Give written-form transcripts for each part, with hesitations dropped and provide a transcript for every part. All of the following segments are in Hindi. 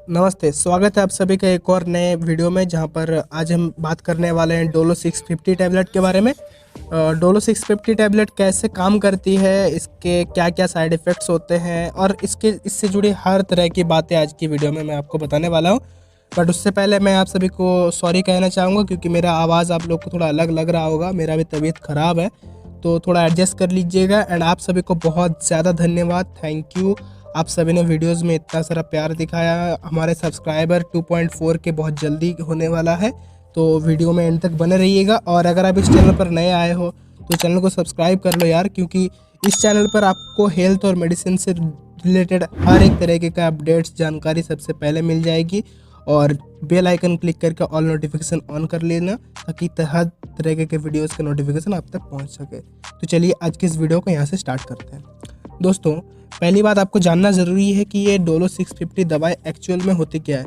नमस्ते, स्वागत है आप सभी का एक और नए वीडियो में जहां पर आज हम बात करने वाले हैं डोलो 650 टैबलेट के बारे में। डोलो 650 टैबलेट कैसे काम करती है, इसके क्या क्या साइड इफ़ेक्ट्स होते हैं और इससे जुड़ी हर तरह की बातें आज की वीडियो में मैं आपको बताने वाला हूं। बट उससे पहले मैं आप सभी को सॉरी कहना चाहूँगा क्योंकि मेरा आवाज़ आप लोग को थोड़ा अलग लग रहा होगा। मेरा भी तबीयत ख़राब है तो थोड़ा एडजस्ट कर लीजिएगा। एंड आप सभी को बहुत ज़्यादा धन्यवाद, थैंक यू। आप सभी ने वीडियोस में इतना सारा प्यार दिखाया। हमारे सब्सक्राइबर 2.4 के बहुत जल्दी होने वाला है, तो वीडियो में एंड तक बने रहिएगा। और अगर आप इस चैनल पर नए आए हो तो चैनल को सब्सक्राइब कर लो यार, क्योंकि इस चैनल पर आपको हेल्थ और मेडिसिन से रिलेटेड हर एक तरीके का अपडेट्स जानकारी सबसे पहले मिल जाएगी। और बेल आइकन क्लिक करके ऑल नोटिफिकेशन ऑन कर लेना ताकि हर तरह के वीडियोस का नोटिफिकेशन आप तक पहुंच सके। तो चलिए आज की इस वीडियो को यहाँ से स्टार्ट करते हैं। दोस्तों, पहली बात आपको जानना ज़रूरी है कि ये डोलो 650 दवाई एक्चुअल में होती क्या है।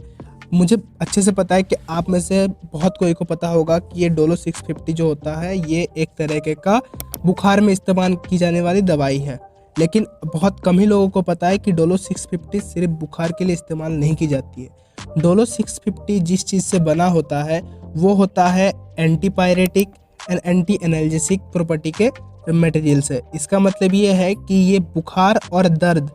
मुझे अच्छे से पता है कि आप में से बहुत कोई को पता होगा कि ये डोलो 650 जो होता है ये एक तरीके का बुखार में इस्तेमाल की जाने वाली दवाई है। लेकिन बहुत कम ही लोगों को पता है कि डोलो 650 सिर्फ बुखार के लिए इस्तेमाल नहीं की जाती है। डोलो 650 जिस चीज़ से बना होता है वो होता है antipyretic and anti analgesic property के मटेरियल से। इसका मतलब ये है कि ये बुखार और दर्द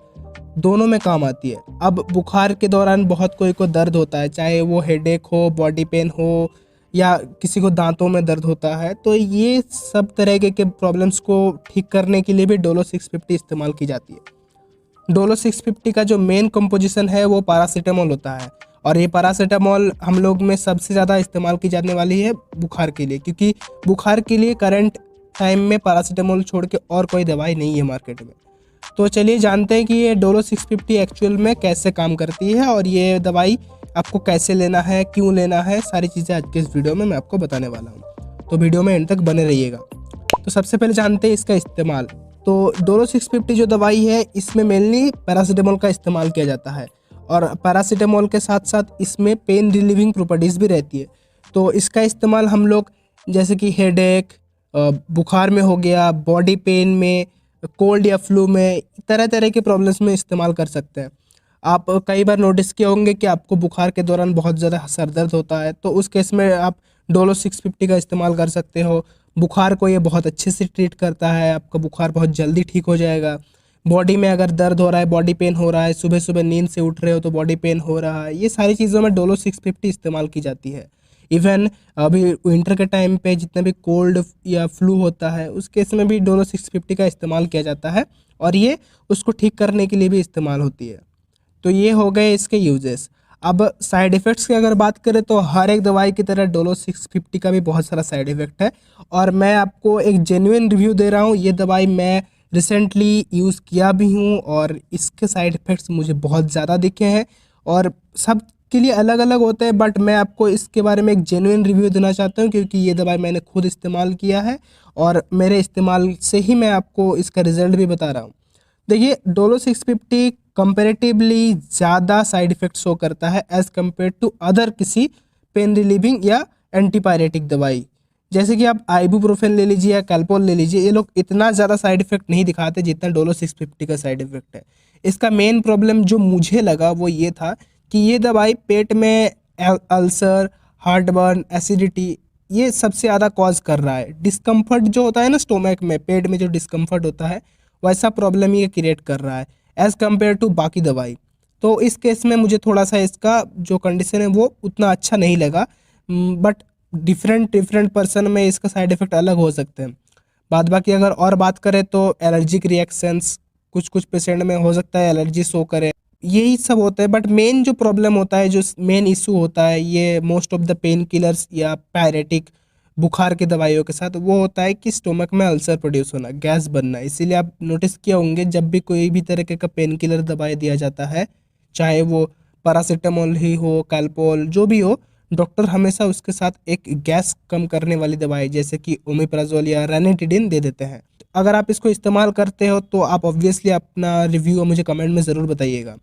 दोनों में काम आती है। अब बुखार के दौरान बहुत कोई को दर्द होता है, चाहे वो हेडेक हो, बॉडी पेन हो या किसी को दांतों में दर्द होता है, तो ये सब तरह के प्रॉब्लम्स को ठीक करने के लिए भी डोलो 650 इस्तेमाल की जाती है। डोलो 650 का जो मेन कंपोजिशन है वो पैरासीटामोल होता है। और ये पैरासीटामोल हम लोग में सबसे ज़्यादा इस्तेमाल की जाने वाली है बुखार के लिए, क्योंकि बुखार के लिए करंट टाइम में पैरासीटामोल छोड़ के और कोई दवाई नहीं है मार्केट में। तो चलिए जानते हैं कि ये डोलो 650 एक्चुअल में कैसे काम करती है और ये दवाई आपको कैसे लेना है, क्यों लेना है, सारी चीज़ें आज के इस वीडियो में मैं आपको बताने वाला हूँ। तो वीडियो में एंड तक बने रहिएगा। तो सबसे पहले जानते हैं इसका इस्तेमाल। तो डोलो 650 जो दवाई है इसमें मेनली पैरासीटामोल का इस्तेमाल किया जाता है और पैरासीटामोल के साथ साथ इसमें पेन रिलीविंग प्रॉपर्टीज़ भी रहती है। तो इसका इस्तेमाल हम लोग जैसे कि हेडेक, बुखार में हो गया, बॉडी पेन में, कोल्ड या फ्लू में, तरह तरह के प्रॉब्लम्स में इस्तेमाल कर सकते हैं। आप कई बार नोटिस किए होंगे कि आपको बुखार के दौरान बहुत ज़्यादा सर दर्द होता है, तो उस केस में आप डोलो 650 का इस्तेमाल कर सकते हो। बुखार को ये बहुत अच्छे से ट्रीट करता है, आपका बुखार बहुत जल्दी ठीक हो जाएगा। बॉडी में अगर दर्द हो रहा है, बॉडी पेन हो रहा है, सुबह सुबह नींद से उठ रहे हो तो बॉडी पेन हो रहा है, ये सारी चीज़ों में डोलो 650 इस्तेमाल की जाती है। इवन अभी विंटर के टाइम पे जितना भी कोल्ड या फ्लू होता है उस केस में भी डोलो 650 का इस्तेमाल किया जाता है और ये उसको ठीक करने के लिए भी इस्तेमाल होती है। तो ये हो गए इसके यूजेस। अब साइड इफ़ेक्ट्स की अगर बात करें तो हर एक दवाई की तरह डोलो 650 का भी बहुत सारा साइड इफ़ेक्ट है और मैं आपको एक जेन्युइन रिव्यू दे रहा हूँ। ये दवाई मैं रिसेंटली यूज़ किया भी हूँ और इसके साइड इफ़ेक्ट्स मुझे बहुत ज़्यादा दिखे हैं और सब के लिए अलग अलग होते हैं, बट मैं आपको इसके बारे में एक जेन्युइन रिव्यू देना चाहता हूँ क्योंकि ये दवाई मैंने खुद इस्तेमाल किया है और मेरे इस्तेमाल से ही मैं आपको इसका रिज़ल्ट भी बता रहा हूँ। देखिए, डोलो 650 कंपेरेटिवली ज़्यादा साइड इफ़ेक्ट शो करता है एज़ कम्पेयर टू अदर किसी पेन रिलीविंग या एंटीपायरेटिक दवाई। जैसे कि आप आइबुप्रोफेन ले लीजिए या कैल्पोल ले लीजिए, ये लोग इतना ज़्यादा साइड इफ़ेक्ट नहीं दिखाते जितना डोलो 650 का साइड इफ़ेक्ट है। इसका मेन प्रॉब्लम जो मुझे लगा वो ये था कि ये दवाई पेट में अल्सर, हार्टबर्न, एसिडिटी, ये सबसे ज़्यादा कॉज कर रहा है। डिस्कम्फर्ट जो होता है ना स्टोमक में, पेट में जो डिस्कम्फर्ट होता है वैसा प्रॉब्लम ये क्रिएट कर रहा है एज़ कम्पेयर टू बाकी दवाई। तो इस केस में मुझे थोड़ा सा इसका जो कंडीशन है वो उतना अच्छा नहीं लगा। बट डिफरेंट पर्सन में इसका साइड इफ़ेक्ट अलग हो सकते हैं। बाद बाकी अगर और बात करें तो एलर्जिक रिएक्शंस कुछ पेशेंट में हो सकता है, एलर्जी शो करे, यही सब होता है। बट मेन जो प्रॉब्लम होता है, जो मेन इशू होता है ये most of the pain killers या पैरेटिक बुखार की दवाइयों के साथ, वो होता है कि स्टोमक में अल्सर प्रोड्यूस होना, गैस बनना। इसीलिए आप नोटिस किए होंगे जब भी कोई भी तरह का पेन किलर दवाई दिया जाता है, चाहे वो पैरासीटामोल ही हो, कैल्पोल, जो भी हो, डॉक्टर हमेशा उसके साथ एक गैस कम करने वाली दवाई जैसे कि ओमेप्राजोल या रेनिटिडिन दे देते हैं। अगर आप इसको इस्तेमाल करते हो तो आप ऑब्वियसली अपना रिव्यू मुझे कमेंट में ज़रूर बताइएगा।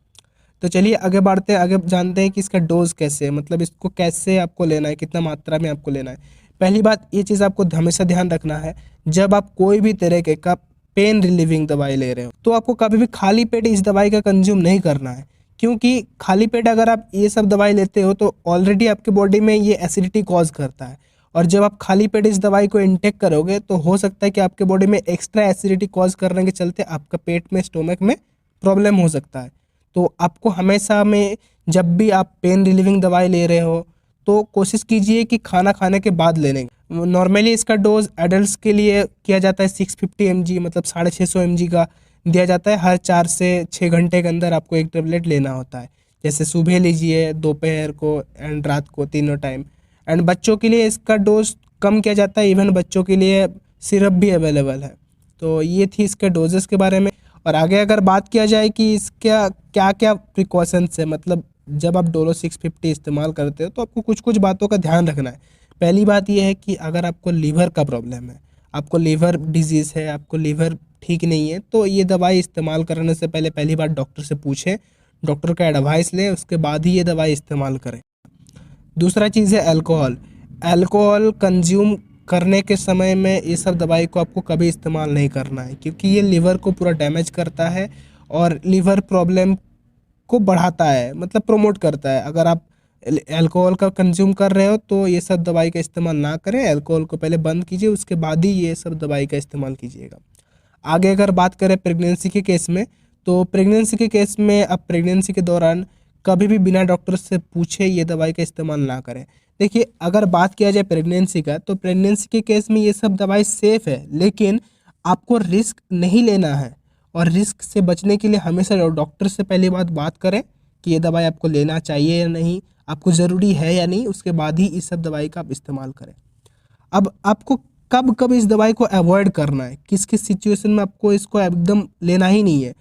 तो चलिए आगे बढ़ते हैं, आगे जानते हैं कि इसका डोज कैसे है, मतलब इसको कैसे आपको लेना है, कितना मात्रा में आपको लेना है। पहली बात ये चीज़ आपको हमेशा ध्यान रखना है, जब आप कोई भी तरह का पेन रिलीविंग दवाई ले रहे हो तो आपको कभी भी खाली पेट इस दवाई का कंज्यूम नहीं करना है, क्योंकि खाली पेट अगर आप ये सब दवाई लेते हो तो ऑलरेडी आपके बॉडी में ये एसिडिटी कॉज करता है, और जब आप खाली पेट इस दवाई को इनटेक करोगे तो हो सकता है कि आपके बॉडी में एक्स्ट्रा एसिडिटी कॉज करने के चलते आपका पेट में, स्टोमक में प्रॉब्लम हो सकता है। तो आपको हमेशा में जब भी आप पेन रिलीविंग दवाई ले रहे हो तो कोशिश कीजिए कि खाना खाने के बाद लेने। नॉर्मली इसका डोज एडल्ट्स के लिए किया जाता है 650 mg, मतलब 650 mg का दिया जाता है। हर 4 से 6 घंटे के अंदर आपको एक टेबलेट लेना होता है। जैसे सुबह लीजिए, दोपहर को एंड रात को, तीनों टाइम। एंड बच्चों के लिए इसका डोज कम किया जाता है, इवन बच्चों के लिए सिरप भी अवेलेबल है। तो ये थी इसके डोजेस के बारे में। और आगे अगर बात किया जाए कि इसका क्या क्या प्रिकॉशंस है, मतलब जब आप डोलो 650 इस्तेमाल करते हो तो आपको कुछ कुछ बातों का ध्यान रखना है। पहली बात यह है कि अगर आपको लीवर का प्रॉब्लम है, आपको लीवर डिजीज़ है, आपको लीवर ठीक नहीं है, तो ये दवाई इस्तेमाल करने से पहले पहली बार डॉक्टर से पूछें, डॉक्टर का एडवाइस लें, उसके बाद ही ये दवाई इस्तेमाल करें। दूसरा चीज़ है अल्कोहल। अल्कोहल कंज्यूम करने के समय में ये सब दवाई को आपको कभी इस्तेमाल नहीं करना है, क्योंकि ये लीवर को पूरा डैमेज करता है और लीवर प्रॉब्लम को बढ़ाता है, मतलब प्रमोट करता है। अगर आप अल्कोहल का कंज्यूम कर रहे हो तो ये सब दवाई का इस्तेमाल ना करें। अल्कोहल को पहले बंद कीजिए, उसके बाद ही ये सब दवाई का इस्तेमाल कीजिएगा। आगे अगर बात करें प्रेगनेंसी के केस में, तो प्रेगनेंसी के केस में आप प्रेगनेंसी के दौरान कभी भी बिना डॉक्टर से पूछे ये दवाई का इस्तेमाल ना करें। देखिए, अगर बात किया जाए प्रेगनेंसी का, तो प्रेगनेंसी के केस में ये सब दवाई सेफ़ है, लेकिन आपको रिस्क नहीं लेना है। और रिस्क से बचने के लिए हमेशा डॉक्टर से पहली बात करें कि ये दवाई आपको लेना चाहिए या नहीं, आपको ज़रूरी है या नहीं, उसके बाद ही इस सब दवाई का आप इस्तेमाल करें। अब आपको कब कब इस दवाई को अवॉइड करना है, किस किस सिचुएशन में आपको इसको एकदम लेना ही नहीं है।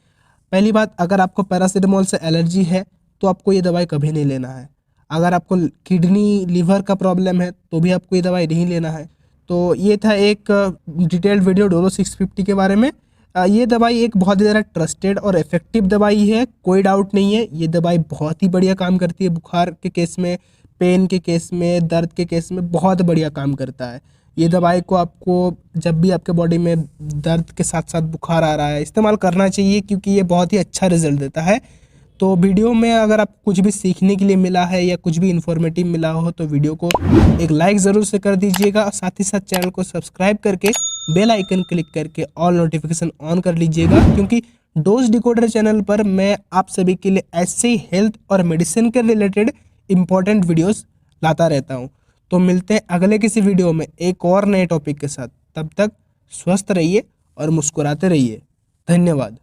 पहली बात, अगर आपको पैरासीटामोल से एलर्जी है तो आपको ये दवाई कभी नहीं लेना है। अगर आपको किडनी, लीवर का प्रॉब्लम है तो भी आपको ये दवाई नहीं लेना है। तो ये था एक डिटेल्ड वीडियो डोलो 650 के बारे में। ये दवाई एक बहुत ही ज़्यादा ट्रस्टेड और इफ़ेक्टिव दवाई है, कोई डाउट नहीं है। ये दवाई बहुत ही बढ़िया काम करती है बुखार के केस में, पेन के केस में, दर्द के केस में बहुत बढ़िया काम करता है। ये दवाई को आपको जब भी आपके बॉडी में दर्द के साथ साथ बुखार आ रहा है इस्तेमाल करना चाहिए, क्योंकि ये बहुत ही अच्छा रिजल्ट देता है। तो वीडियो में अगर आपको कुछ भी सीखने के लिए मिला है या कुछ भी इन्फॉर्मेटिव मिला हो तो वीडियो को एक लाइक ज़रूर से कर दीजिएगा, और साथ ही साथ चैनल को सब्सक्राइब करके बेल आइकन क्लिक करके ऑल नोटिफिकेशन ऑन कर लीजिएगा, क्योंकि डोज डिकोडर चैनल पर मैं आप सभी के लिए ऐसे ही हेल्थ और मेडिसिन के रिलेटेड इंपॉर्टेंट वीडियोस लाता रहता हूँ। तो मिलते हैं अगले किसी वीडियो में एक और नए टॉपिक के साथ। तब तक स्वस्थ रहिए और मुस्कुराते रहिए। धन्यवाद।